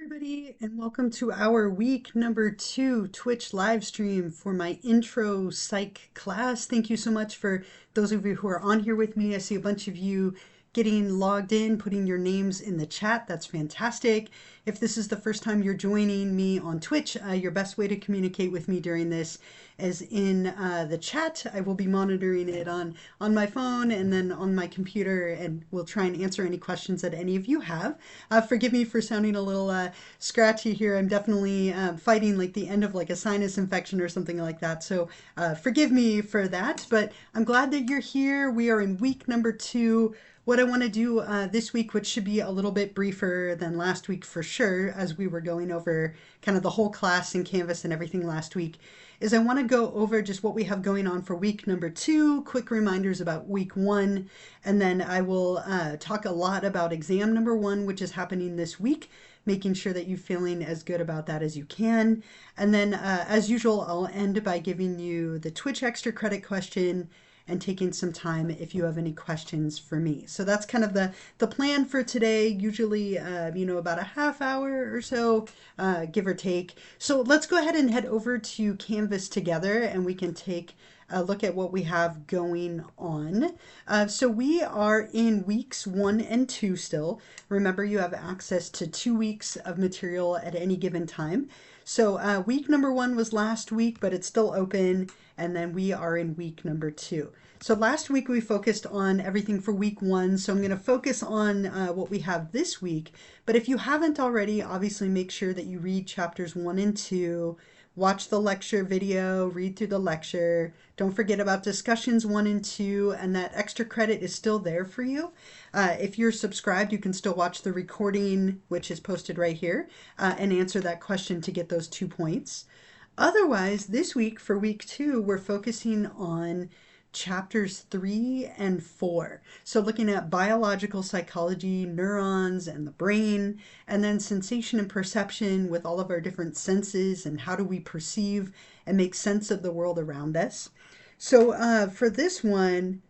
Everybody, and welcome to our week number 2 Twitch live stream for my intro psych class. Thank you so much for those of you who are on here with me. I see a bunch of you getting logged in, putting your names in the chat. That's fantastic. If this is the first time you're joining me on Twitch, your best way to communicate with me during this is in the chat. I will be monitoring it on my phone and then on my computer, and we'll try and answer any questions that any of you have. Forgive me for sounding a little scratchy here. I'm definitely fighting like the end of like a sinus infection or something like that. So forgive me for that, but I'm glad that you're here. We are in week number 2. What I want to do this week, which should be a little bit briefer than last week for sure, as we were going over kind of the whole class and Canvas and everything last week, is I want to go over just what we have going on for week number 2, quick reminders about week 1, and then I will talk a lot about exam number 1, which is happening this week, making sure that you're feeling as good about that as you can. And then as usual, I'll end by giving you the Twitch extra credit question and taking some time if you have any questions for me. So that's kind of the plan for today, usually, about a half hour or so, give or take. So let's go ahead and head over to Canvas together and we can take a look at what we have going on. So we are in weeks 1 and 2 still. Remember, you have access to 2 weeks of material at any given time. So week number 1 was last week, but it's still open. And then we are in week number 2. So last week we focused on everything for week 1. So I'm going to focus on what we have this week. But if you haven't already, obviously make sure that you read chapters 1 and 2. Watch the lecture video, read through the lecture. Don't forget about discussions 1 and 2, and that extra credit is still there for you. If you're subscribed, you can still watch the recording, which is posted right here, and answer that question to get those 2 points. Otherwise, this week for week 2, we're focusing on chapters 3 and 4. So looking at biological psychology, neurons and the brain, and then sensation and perception with all of our different senses and how do we perceive and make sense of the world around us. So for this one,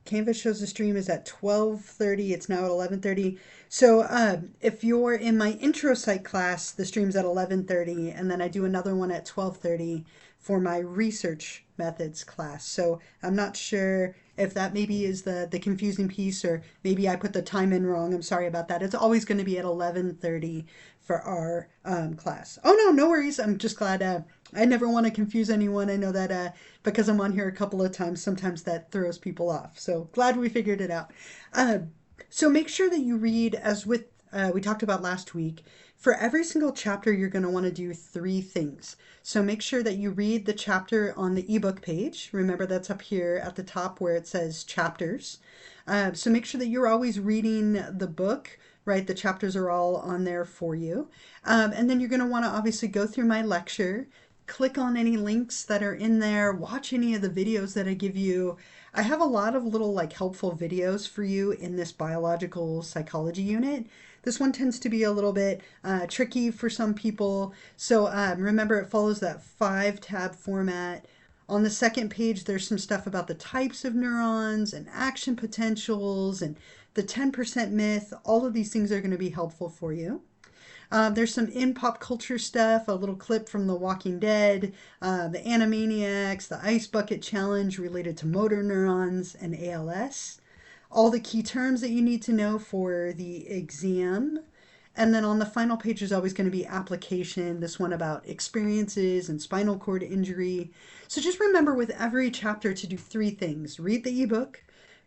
Canvas shows the stream is at 12:30. It's now at 11:30. So if you're in my intro psych class, the stream's at 11:30, and then I do another one at 12:30 for my research methods class. So I'm not sure if that maybe is the confusing piece, or maybe I put the time in wrong. I'm sorry about that. It's always going to be at 11:30 for our class. Oh, no worries. I'm just glad. I never want to confuse anyone. I know that because I'm on here a couple of times, sometimes that throws people off. So glad we figured it out. So make sure that you read, as with we talked about last week, for every single chapter, you're going to want to do 3 things. So make sure that you read the chapter on the ebook page. Remember, that's up here at the top where it says chapters. So make sure that you're always reading the book, right? The chapters are all on there for you. And then you're going to want to obviously go through my lecture, click on any links that are in there, watch any of the videos that I give you. I have a lot of little like helpful videos for you in this biological psychology unit. This one tends to be a little bit tricky for some people. So remember, it follows that 5-tab format. On the second page, there's some stuff about the types of neurons and action potentials and the 10% myth. All of these things are going to be helpful for you. There's some in pop culture stuff, a little clip from The Walking Dead, the Animaniacs, the Ice Bucket Challenge related to motor neurons and ALS. All the key terms that you need to know for the exam. And then on the final page, there's always going to be application, this one about experiences and spinal cord injury. So just remember with every chapter to do 3 things. Read the ebook,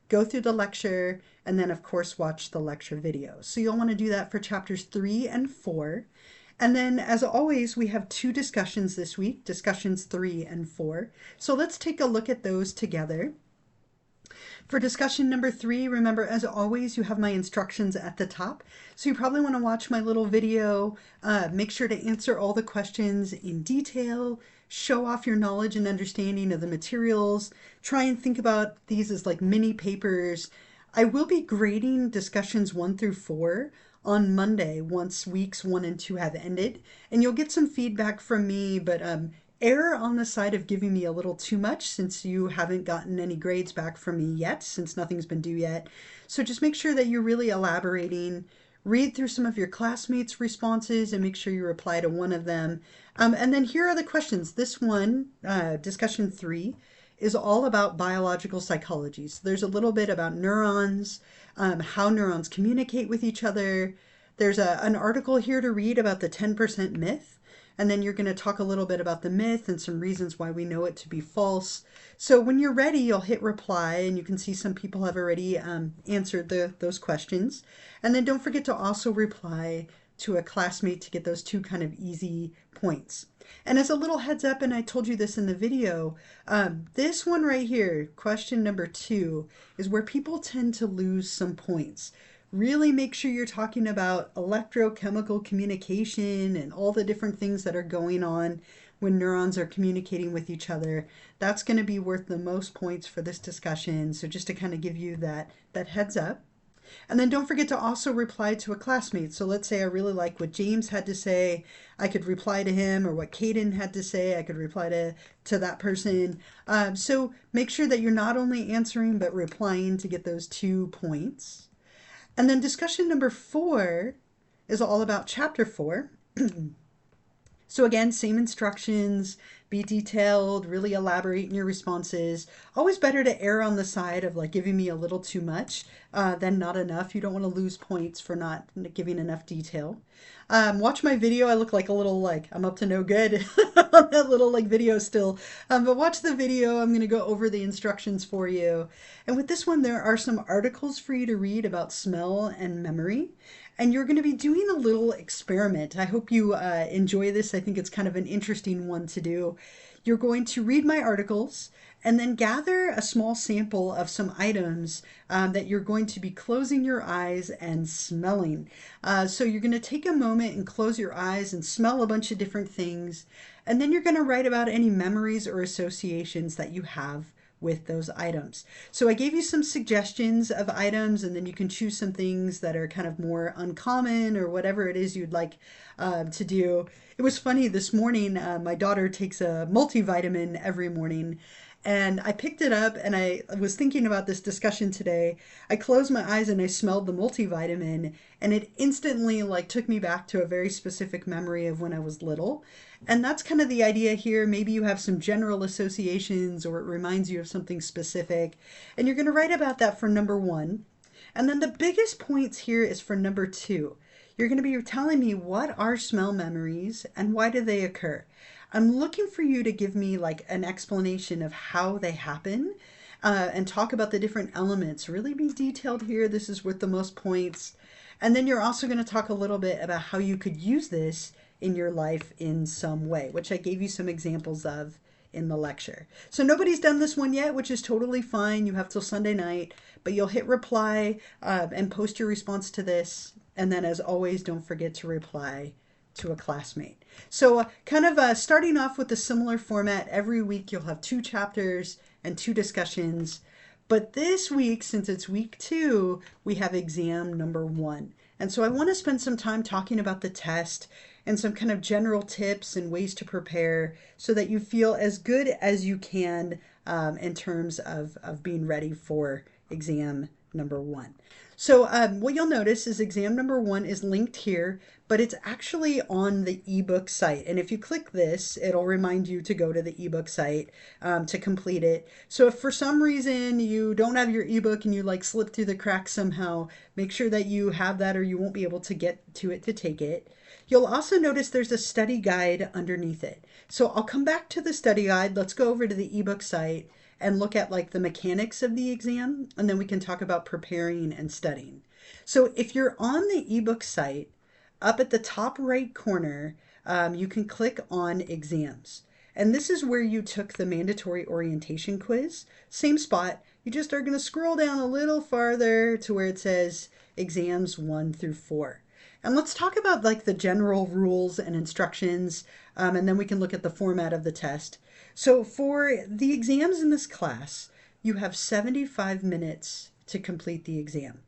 go through the lecture, and then of course watch the lecture video. So you'll want to do that for chapters 3 and 4. And then as always, we have 2 discussions this week, discussions 3 and 4. So let's take a look at those together. For discussion number 3, remember, as always, you have my instructions at the top. So you probably want to watch my little video, make sure to answer all the questions in detail, show off your knowledge and understanding of the materials, try and think about these as like mini papers. I will be grading discussions 1 through 4 on Monday once weeks 1 and 2 have ended, and you'll get some feedback from me, but err on the side of giving me a little too much since you haven't gotten any grades back from me yet, since nothing's been due yet. So just make sure that you're really elaborating, read through some of your classmates' responses and make sure you reply to one of them. And then here are the questions. This one, discussion 3, is all about biological psychology. So there's a little bit about neurons, how neurons communicate with each other. There's an article here to read about the 10% myth. And then you're going to talk a little bit about the myth and some reasons why we know it to be false. So when you're ready, you'll hit reply, and you can see some people have already answered those questions. And then don't forget to also reply to a classmate to get those 2 kind of easy points. And as a little heads up, and I told you this in the video, this one right here, question number 2, is where people tend to lose some points. Really make sure you're talking about electrochemical communication and all the different things that are going on when neurons are communicating with each other. That's going to be worth the most points for this discussion. So just to kind of give you that heads up. And then don't forget to also reply to a classmate. So let's say I really like what James had to say. I could reply to him, or what Caden had to say. I could reply to that person. So make sure that you're not only answering, but replying to get those 2 points. And then discussion number 4 is all about chapter 4. So again, same instructions, be detailed, really elaborate in your responses. Always better to err on the side of like giving me a little too much than not enough. You don't want to lose points for not giving enough detail. Watch my video. I look like a little like I'm up to no good on that little like video still. But watch the video. I'm going to go over the instructions for you. And with this one, there are some articles for you to read about smell and memory. And you're going to be doing a little experiment. I hope you enjoy this. I think it's kind of an interesting one to do. You're going to read my articles and then gather a small sample of some items that you're going to be closing your eyes and smelling. So you're going to take a moment and close your eyes and smell a bunch of different things. And then you're going to write about any memories or associations that you have with those items. So I gave you some suggestions of items, and then you can choose some things that are kind of more uncommon or whatever it is you'd like to do. It was funny this morning, my daughter takes a multivitamin every morning, and I picked it up and I was thinking about this discussion today. I closed my eyes and I smelled the multivitamin, and it instantly like took me back to a very specific memory of when I was little. And that's kind of the idea here. Maybe you have some general associations, or it reminds you of something specific. And you're going to write about that for number 1. And then the biggest points here is for number 2. You're going to be telling me what are smell memories and why do they occur. I'm looking for you to give me like an explanation of how they happen and talk about the different elements. Really be detailed here. This is worth the most points. And then you're also going to talk a little bit about how you could use this in your life in some way, which I gave you some examples of in the lecture. So nobody's done this one yet, which is totally fine. You have till Sunday night, but you'll hit reply and post your response to this. And then as always, don't forget to reply to a classmate. So kind of starting off with a similar format. Every week you'll have 2 chapters and 2 discussions. But this week, since it's week 2, we have exam number 1. And so I want to spend some time talking about the test and some kind of general tips and ways to prepare so that you feel as good as you can in terms of being ready for exam number 1. So what you'll notice is exam number 1 is linked here, but it's actually on the ebook site. And if you click this, it'll remind you to go to the ebook site to complete it. So if for some reason you don't have your ebook and you like slip through the cracks somehow, make sure that you have that or you won't be able to get to it to take it. You'll also notice there's a study guide underneath it. So I'll come back to the study guide. Let's go over to the ebook site and look at like the mechanics of the exam, and then we can talk about preparing and studying. So if you're on the ebook site, up at the top right corner, you can click on exams. And this is where you took the mandatory orientation quiz. Same spot. You just are going to scroll down a little farther to where it says exams 1 through 4. And let's talk about like the general rules and instructions, and then we can look at the format of the test. So for the exams in this class, you have 75 minutes to complete the exam.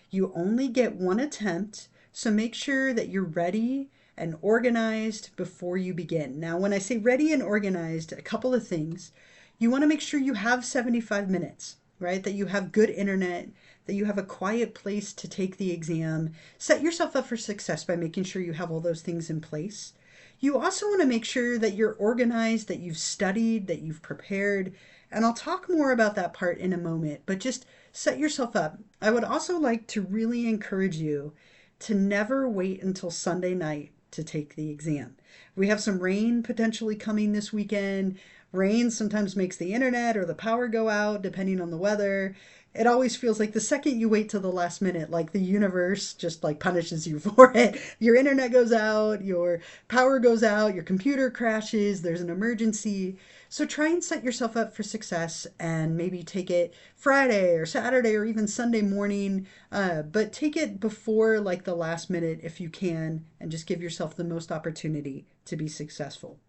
You only get 1 attempt, so make sure that you're ready and organized before you begin. Now, when I say ready and organized, a couple of things. You want to make sure you have 75 minutes, right? That you have good internet, that you have a quiet place to take the exam. Set yourself up for success by making sure you have all those things in place. You also want to make sure that you're organized, that you've studied, that you've prepared. And I'll talk more about that part in a moment, but just set yourself up. I would also like to really encourage you to never wait until Sunday night to take the exam. We have some rain potentially coming this weekend. Rain sometimes makes the internet or the power go out depending on the weather. It always feels like the second you wait till the last minute, like the universe just like punishes you for it. Your internet goes out, your power goes out, your computer crashes, there's an emergency. So try and set yourself up for success and maybe take it Friday or Saturday or even Sunday morning, but take it before like the last minute if you can, and just give yourself the most opportunity to be successful.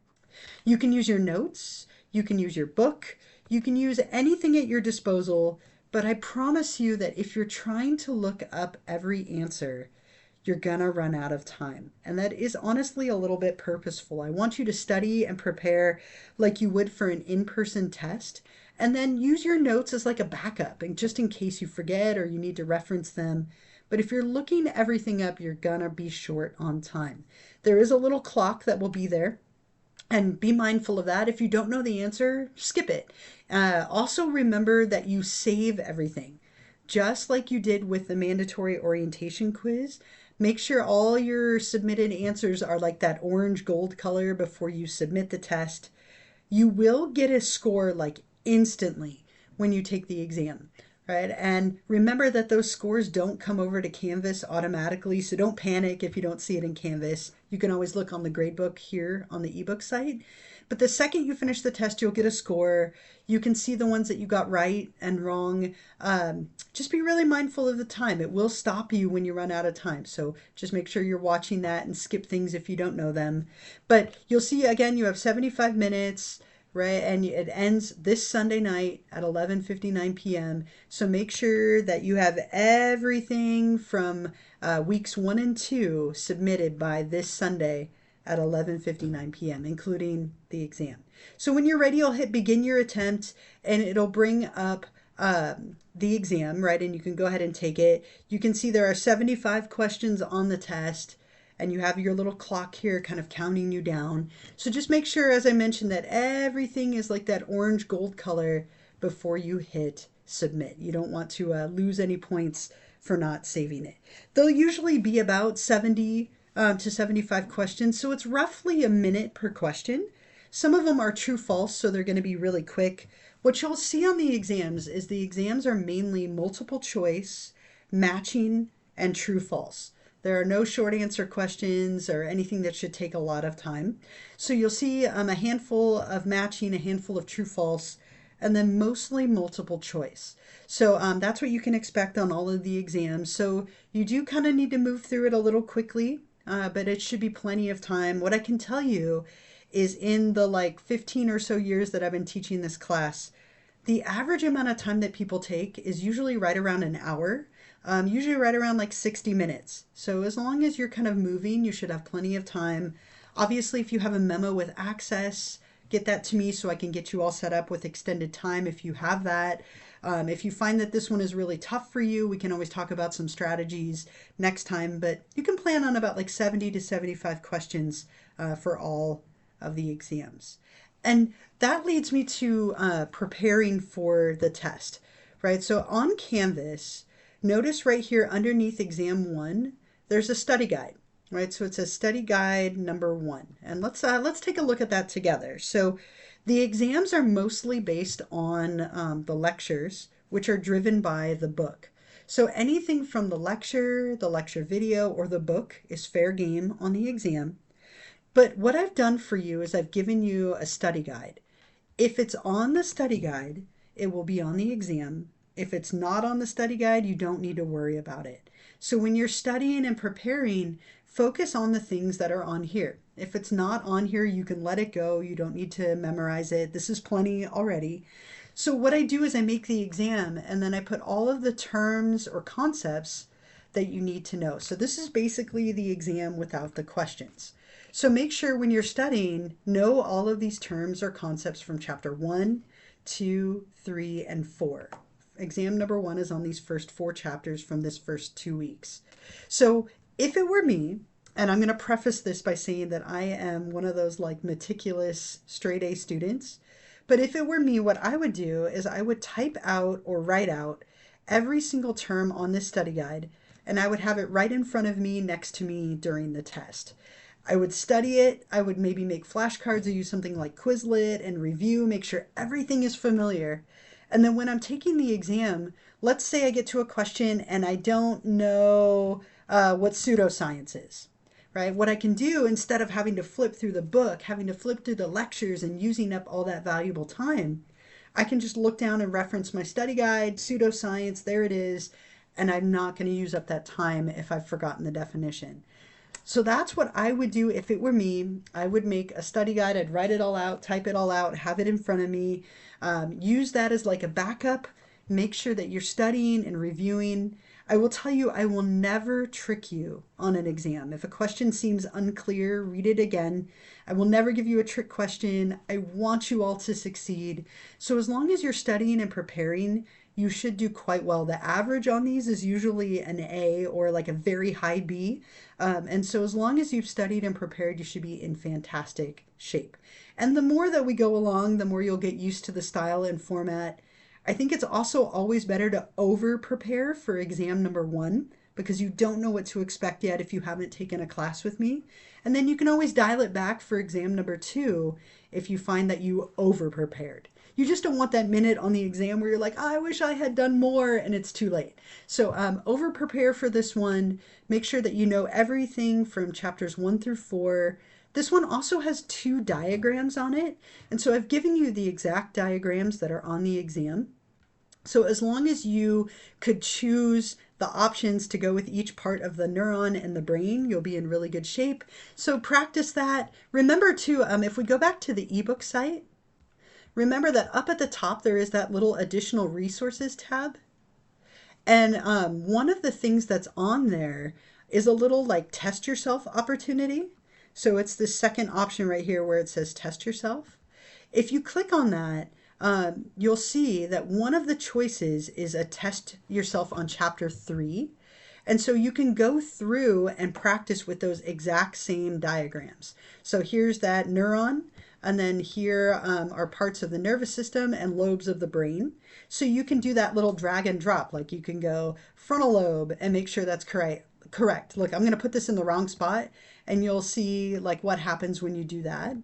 You can use your notes, you can use your book, you can use anything at your disposal, but I promise you that if you're trying to look up every answer, you're gonna run out of time. And that is honestly a little bit purposeful. I want you to study and prepare like you would for an in-person test, and then use your notes as like a backup, and just in case you forget or you need to reference them. But if you're looking everything up, you're gonna be short on time. There is a little clock that will be there, and be mindful of that. If you don't know the answer, skip it. Also remember that you save everything. Just like you did with the mandatory orientation quiz, make sure all your submitted answers are like that orange gold color before you submit the test. You will get a score like instantly when you take the exam, right? And remember that those scores don't come over to Canvas automatically, so don't panic if you don't see it in Canvas. You can always look on the gradebook here on the ebook site. But the second you finish the test, you'll get a score. You can see the ones that you got right and wrong. Just be really mindful of the time. It will stop you when you run out of time. So just make sure you're watching that and skip things if you don't know them. But you'll see, again, you have 75 minutes, right? And it ends this Sunday night at 11:59 p.m. So make sure that you have everything from weeks 1 and 2 submitted by this Sunday at 11:59 p.m., including the exam. So when you're ready, you'll hit begin your attempt, and it'll bring up the exam, right? And you can go ahead and take it. You can see there are 75 questions on the test, and you have your little clock here kind of counting you down. So just make sure, as I mentioned, that everything is like that orange gold color before you hit submit. You don't want to lose any points for not saving it. They'll usually be about 70 to 75 questions, so it's roughly a minute per question. Some of them are true false, so they're going to be really quick. What you'll see on the exams is the exams are mainly multiple choice, matching, and true false. There are no short answer questions or anything that should take a lot of time. So you'll see a handful of matching, a handful of true false, and then mostly multiple choice. So that's what you can expect on all of the exams. So you do kind of need to move through it a little quickly, but it should be plenty of time. What I can tell you is in the like 15 or so years that I've been teaching this class, the average amount of time that people take is usually right around an hour. Usually right around like 60 minutes. So as long as you're kind of moving, you should have plenty of time. Obviously, if you have a memo with access, get that to me so I can get you all set up with extended time if you have that. If you find that this one is really tough for you, we can always talk about some strategies next time, but you can plan on about like 70 to 75 questions for all of the exams. And that leads me to preparing for the test, right? So on Canvas, notice right here underneath exam 1, there's a study guide, right? So it says study guide number 1. And let's take a look at that together. So the exams are mostly based on the lectures, which are driven by the book. So anything from the lecture video, or the book is fair game on the exam. But what I've done for you is I've given you a study guide. If it's on the study guide, it will be on the exam. If it's not on the study guide, you don't need to worry about it. So when you're studying and preparing, focus on the things that are on here. If it's not on here, you can let it go. You don't need to memorize it. This is plenty already. So what I do is I make the exam, and then I put all of the terms or concepts that you need to know. So this is basically the exam without the questions. So make sure when you're studying, know all of these terms or concepts from chapter 1, 2, 3, and 4. exam number 1 is on these first 4 chapters from this first 2 weeks. So if it were me, and I'm going to preface this by saying that I am one of those like meticulous straight A students, but if it were me, what I would do is I would type out or write out every single term on this study guide, and I would have it right in front of me, next to me during the test. I would study it. I would maybe make flashcards or use something like Quizlet and review, make sure everything is familiar. And then when I'm taking the exam, let's say I get to a question and I don't know what pseudoscience is, right? What I can do, instead of having to flip through the book, having to flip through the lectures and using up all that valuable time, I can just look down and reference my study guide, pseudoscience, there it is, and I'm not going to use up that time if I've forgotten the definition. So that's what I would do if it were me. I would make a study guide. I'd write it all out, type it all out, have it in front of me. Use that as like a backup. Make sure that you're studying and reviewing. I will tell you, I will never trick you on an exam. If a question seems unclear, read it again. I will never give you a trick question. I want you all to succeed. So as long as you're studying and preparing, you should do quite well. The average on these is usually an A or like a very high B. And so as long as you've studied and prepared, you should be in fantastic shape. And the more that we go along, the more you'll get used to the style and format. I think it's also always better to over prepare for exam number 1, because you don't know what to expect yet if you haven't taken a class with me. And then you can always dial it back for exam number 2 if you find that you over prepared. You just don't want that minute on the exam where you're like, I wish I had done more, and it's too late. So over prepare for this one. Make sure that you know everything from chapters 1 through 4. This one also has 2 diagrams on it. And so I've given you the exact diagrams that are on the exam. So as long as you could choose the options to go with each part of the neuron and the brain, you'll be in really good shape. So practice that. Remember too, if we go back to the ebook site, remember that up at the top there is that little additional resources tab. And one of the things that's on there is a little like test yourself opportunity. So it's the second option right here where it says test yourself. If you click on that, you'll see that one of the choices is a test yourself on chapter 3. And so you can go through and practice with those exact same diagrams. So here's that neuron, and then here are parts of the nervous system and lobes of the brain. So you can do that little drag and drop, like you can go frontal lobe and make sure that's correct. Look, I'm going to put this in the wrong spot, and you'll see like what happens when you do that,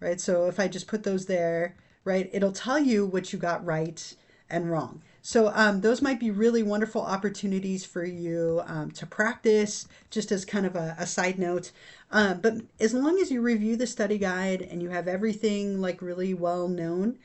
right? So if I just put those there, right, it'll tell you what you got right and wrong. So those might be really wonderful opportunities for you to practice, just as kind of a side note. But as long as you review the study guide and you have everything like really well known,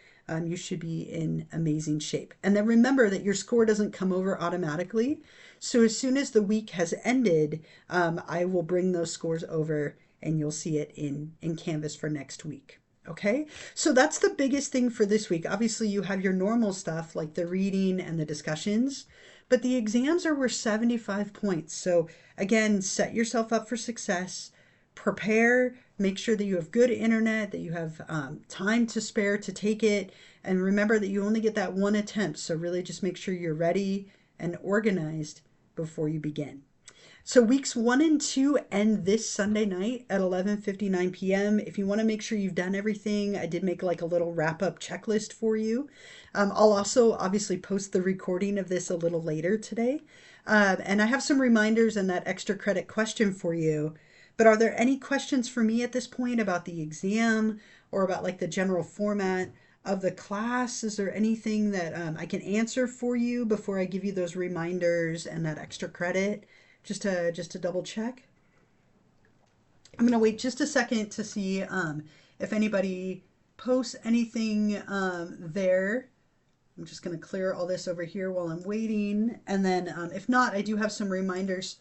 you should be in amazing shape. And then remember that your score doesn't come over automatically. So as soon as the week has ended, I will bring those scores over and you'll see it in Canvas for next week. Okay, so that's the biggest thing for this week. Obviously, you have your normal stuff like the reading and the discussions, but the exams are worth 75 points. So again, set yourself up for success, prepare, make sure that you have good internet, that you have time to spare to take it, and remember that you only get that one attempt. So really just make sure you're ready and organized before you begin. So weeks 1 and 2 end this Sunday night at 11:59 p.m. If you want to make sure you've done everything, I did make like a little wrap-up checklist for you. I'll also obviously post the recording of this a little later today. And I have some reminders and that extra credit question for you. But are there any questions for me at this point about the exam or about like the general format of the class? Is there anything that I can answer for you before I give you those reminders and that extra credit? Just to double check. I'm gonna wait just a second to see if anybody posts anything there. I'm just gonna clear all this over here while I'm waiting, and then if not, I do have some reminders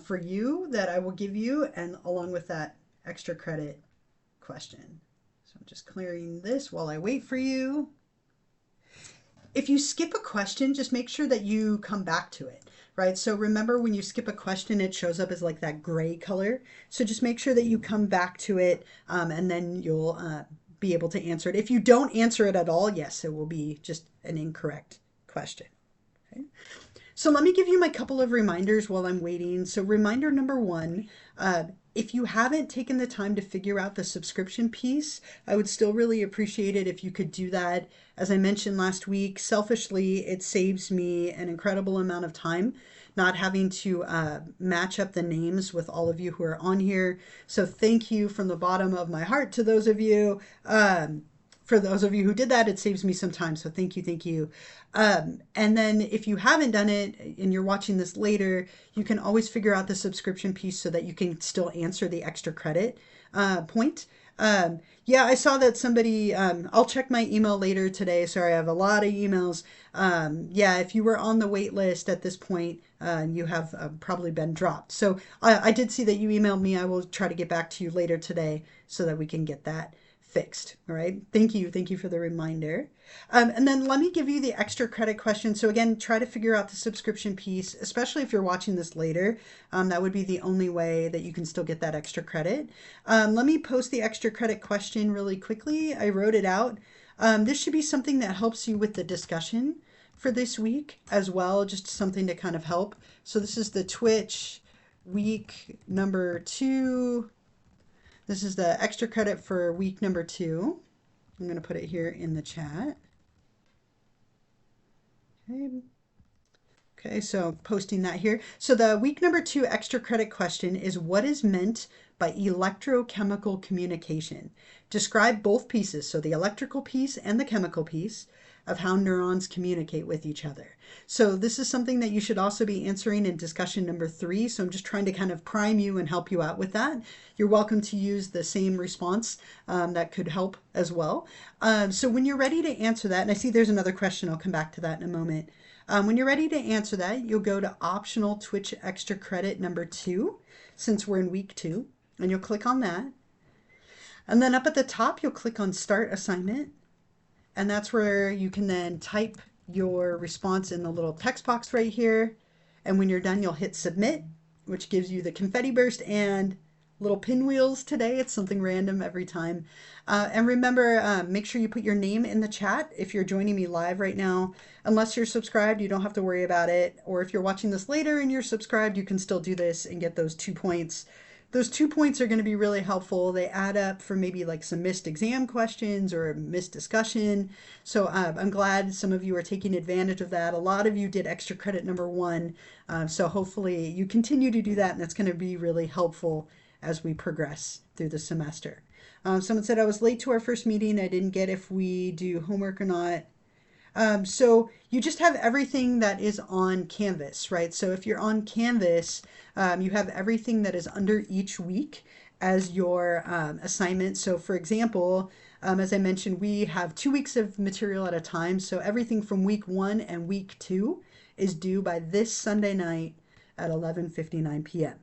for you that I will give you, and along with that extra credit question. So I'm just clearing this while I wait for you. If you skip a question, just make sure that you come back to it. Right? So remember when you skip a question, it shows up as like that gray color. So just make sure that you come back to it and then you'll be able to answer it. If you don't answer it at all, yes, it will be just an incorrect question. Okay. So let me give you my couple of reminders while I'm waiting. So reminder number one, if you haven't taken the time to figure out the subscription piece, I would still really appreciate it if you could do that. As I mentioned last week, selfishly, it saves me an incredible amount of time not having to match up the names with all of you who are on here. So thank you from the bottom of my heart to those of you. For those of you who did that, it saves me some time. So thank you, thank you. And then if you haven't done it and you're watching this later, you can always figure out the subscription piece so that you can still answer the extra credit point. Yeah, I saw that somebody, I'll check my email later today. Sorry, I have a lot of emails. Yeah, if you were on the wait list at this point, you have probably been dropped. So I did see that you emailed me. I will try to get back to you later today so that we can get that fixed. All right. Thank you. Thank you for the reminder. And then let me give you the extra credit question. So again, try to figure out the subscription piece, especially if you're watching this later. That would be the only way that you can still get that extra credit. Let me post the extra credit question really quickly. I wrote it out. This should be something that helps you with the discussion for this week as well, just something to kind of help. So this is the Twitch week number 2. This is the extra credit for week number 2. I'm going to put it here in the chat. Okay. Okay, so posting that here. So the week number 2 extra credit question is, what is meant by electrochemical communication? Describe both pieces, so the electrical piece and the chemical piece, of how neurons communicate with each other. So this is something that you should also be answering in discussion number 3. So I'm just trying to kind of prime you and help you out with that. You're welcome to use the same response that could help as well. So when you're ready to answer that, and I see there's another question, I'll come back to that in a moment. When you're ready to answer that, you'll go to optional Twitch extra credit number 2, since we're in week 2, and you'll click on that. And then up at the top, you'll click on Start Assignment. And that's where you can then type your response in the little text box right here. And when you're done, you'll hit Submit, which gives you the confetti burst and little pinwheels today. It's something random every time. And remember, make sure you put your name in the chat if you're joining me live right now. Unless you're subscribed, you don't have to worry about it. Or if you're watching this later and you're subscribed, you can still do this and get those 2 points. Those 2 points are going to be really helpful. They add up for maybe like some missed exam questions or a missed discussion. So I'm glad some of you are taking advantage of that. A lot of you did extra credit number 1. So hopefully you continue to do that, and that's going to be really helpful as we progress through the semester. Someone said I was late to our first meeting. I didn't get if we do homework or not. So you just have everything that is on Canvas, right? So if you're on Canvas, you have everything that is under each week as your assignment. So for example, as I mentioned, we have 2 weeks of material at a time. So everything from week 1 and week 2 is due by this Sunday night at 11:59 p.m.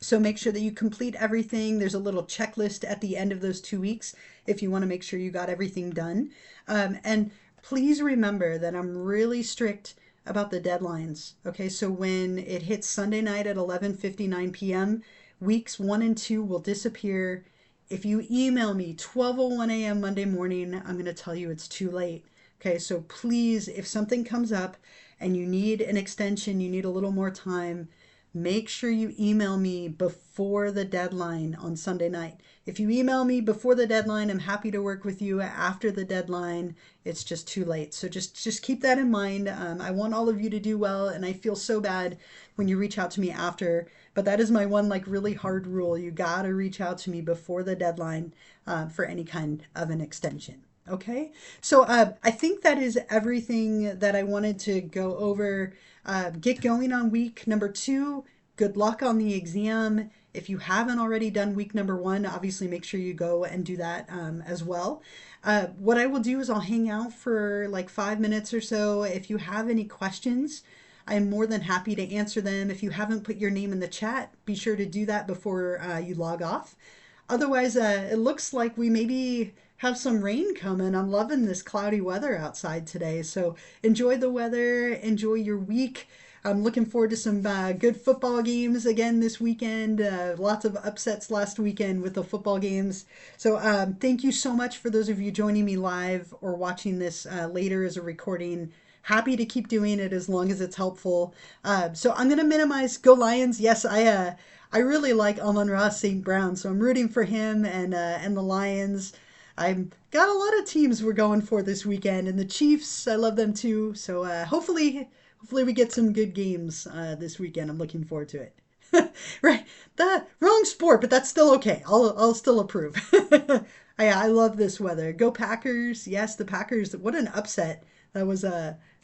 So make sure that you complete everything. There's a little checklist at the end of those 2 weeks if you want to make sure you got everything done. And please remember that I'm really strict about the deadlines. Okay, so when it hits Sunday night at 11:59 p.m., weeks 1 and 2 will disappear. If you email me 12:01 a.m. Monday morning, I'm going to tell you it's too late. Okay, so please, if something comes up and you need an extension, you need a little more time, make sure you email me before the deadline on Sunday night. If you email me before the deadline, I'm happy to work with you. After the deadline, it's just too late. So just keep that in mind. I want all of you to do well, and I feel so bad when you reach out to me after. But that is my one like really hard rule. You gotta reach out to me before the deadline for any kind of an extension. Okay, so I think that is everything that I wanted to go over. Get going on week number 2. Good luck on the exam. If you haven't already done week number 1, obviously make sure you go and do that as well. What I will do is I'll hang out for like 5 minutes or so. If you have any questions, I'm more than happy to answer them. If you haven't put your name in the chat, be sure to do that before you log off. Otherwise, it looks like we maybe have some rain coming. I'm loving this cloudy weather outside today. So enjoy the weather, enjoy your week. I'm looking forward to some good football games again this weekend. Lots of upsets last weekend with the football games. So thank you so much for those of you joining me live or watching this later as a recording. happy to keep doing it as long as it's helpful. So I'm going to minimize Go Lions. Yes, I really like Amon-Ra St. Brown, so I'm rooting for him and the Lions. I've got a lot of teams we're going for this weekend, and the Chiefs, I love them too. So hopefully we get some good games this weekend. I'm looking forward to it. Right, the wrong sport, but that's still okay. I'll still approve. I love this weather. Go Packers! Yes, the Packers. What an upset! That was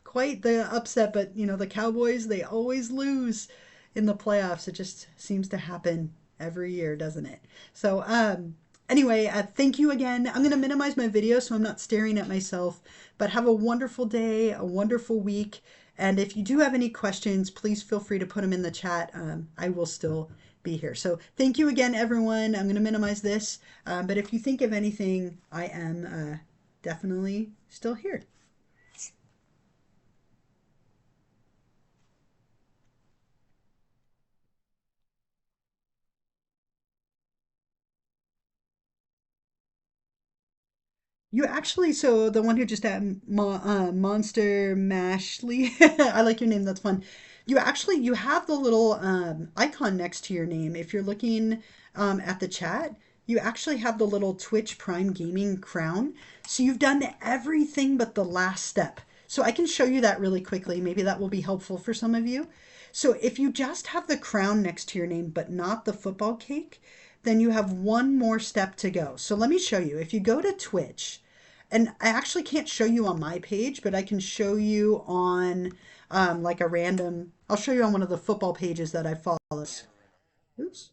quite the upset. But you know the Cowboys, they always lose in the playoffs. It just seems to happen every year, doesn't it? So anyway, thank you again. I'm going to minimize my video so I'm not staring at myself. But have a wonderful day, a wonderful week. And if you do have any questions, please feel free to put them in the chat. I will still be here. So thank you again, everyone. I'm going to minimize this. But if you think of anything, I am definitely still here. You actually, so the one who just had Monster Mashley, I like your name, that's fun. You have the little icon next to your name. If you're looking at the chat, you actually have the little Twitch Prime Gaming crown. So you've done everything but the last step. So I can show you that really quickly. Maybe that will be helpful for some of you. So if you just have the crown next to your name, but not the football cake, then you have one more step to go. So let me show you. If you go to Twitch, and I actually can't show you on my page, but I can show you on like a random, I'll show you on one of the football pages that I follow. Oops.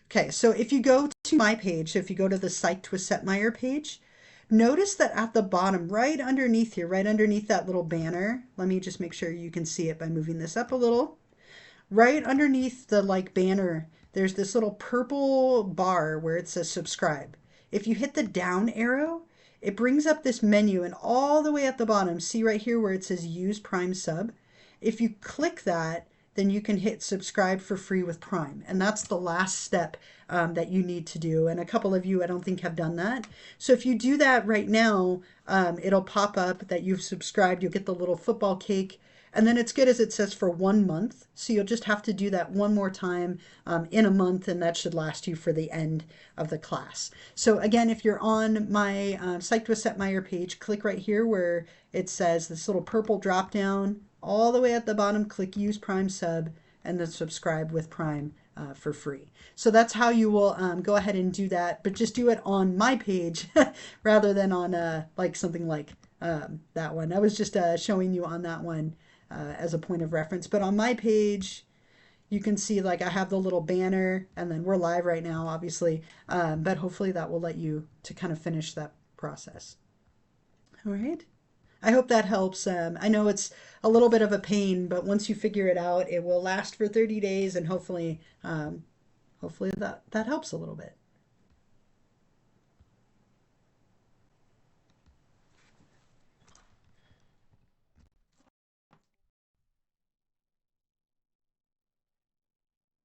Okay, so if you go to my page, so if you go to the Psyched with Setmire page, notice that at the bottom, right underneath here, right underneath that little banner, let me just make sure you can see it by moving this up a little. Right underneath the like banner, there's this little purple bar where it says subscribe. If you hit the down arrow, it brings up this menu, and all the way at the bottom, see right here where it says use Prime sub. If you click that, then you can hit subscribe for free with Prime. And that's the last step that you need to do. And a couple of you, I don't think, have done that. So if you do that right now, it'll pop up that you've subscribed. You'll get the little football cake. And then it's good as it says for 1 month. So you'll just have to do that one more time in a month, and that should last you for the end of the class. So again, if you're on my Psyched with Setmire page, click right here where it says this little purple drop down. All the way at the bottom, click Use Prime Sub, and then subscribe with Prime for free. So that's how you will go ahead and do that, but just do it on my page rather than on like something like that one. I was just showing you on that one as a point of reference. But on my page, you can see like I have the little banner, and then we're live right now, obviously. But hopefully that will let you to kind of finish that process. All right. I hope that helps. I know it's a little bit of a pain, but once you figure it out, it will last for 30 days, and hopefully that helps a little bit.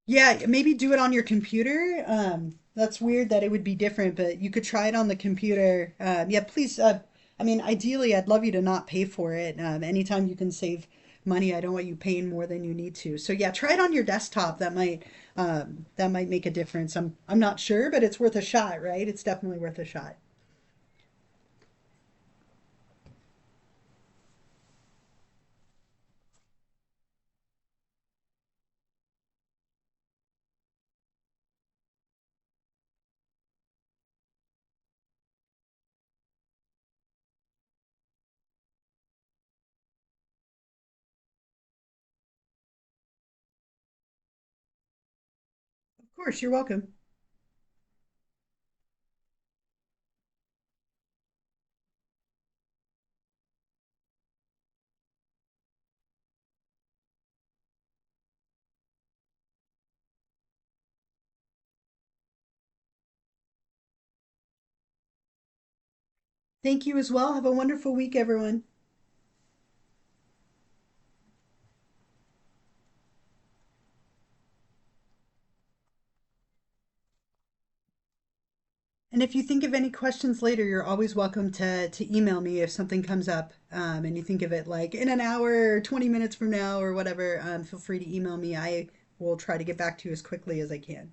Yeah, maybe do it on your computer. That's weird that it would be different, but you could try it on the computer. Yeah, please. I mean, ideally, I'd love you to not pay for it. Anytime you can save money, I don't want you paying more than you need to. So yeah, try it on your desktop. That might make a difference. I'm not sure, but it's worth a shot, right? It's definitely worth a shot. Of course, you're welcome. Thank you as well. Have a wonderful week, everyone. And if you think of any questions later, you're always welcome to email me if something comes up and you think of it like in an hour or 20 minutes from now or whatever. Feel free to email me. I will try to get back to you as quickly as I can.